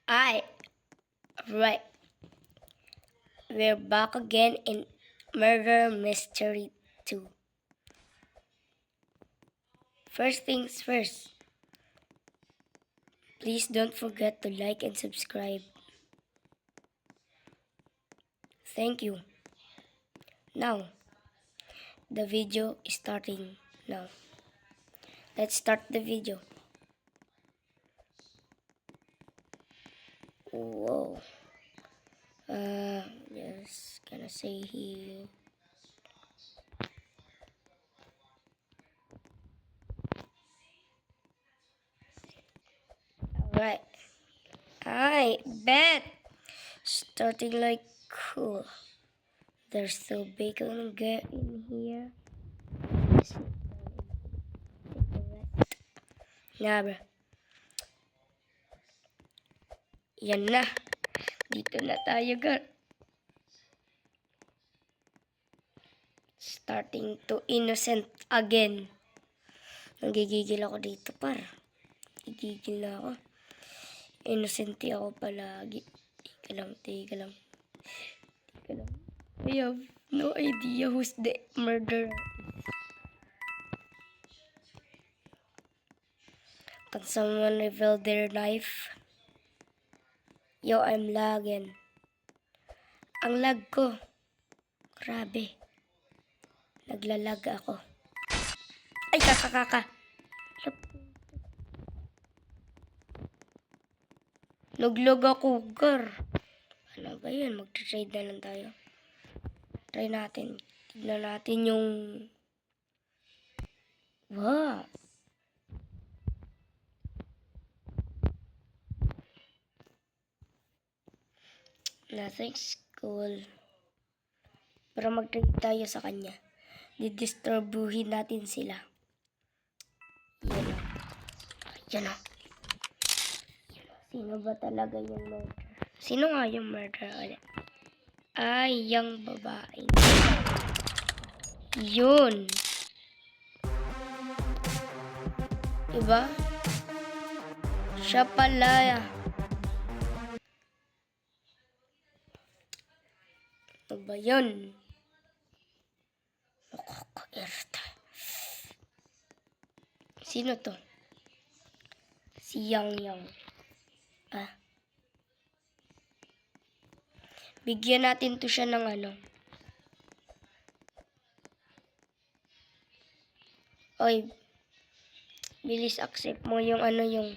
I right. We're back again in Murder Mystery 2. First things first, please don't forget to like and subscribe. Thank you. Now, the video is starting now. Let's start the video. Whoa. Just gonna say here. Alright. I bet. Starting like cool. There's still bacon get in here. Nga bro. Yan na. Dito na tayo, girl. Starting to innocent again. Nagigigil ako dito, par. Gigigil na ako. Innocent ako palagi. Teka lang. I have no idea who's the murderer. Can someone reveal their knife? Yo, I'm lagging. Ang lag ko. Grabe. Naglalag ako. Ay, kakakaka. Naglog ako, gar. Ano ba yun? Mag-trade na lang tayo. Try natin. Tignan natin yung... Wow. Nothing's cool. Pero mag-trade tayo sa kanya. Didisturbuhin natin sila. Yan o. Yan o. Sino ba talaga yung murder? Sino nga yung murder ulit? Ay, yung babaeng. Yun. Diba? Siya pala. Ano ba yun? Nakaka-irita. Sino to? Si Yang. Bigyan natin to siya ng ano. Oy, bilis accept mo yung ano yung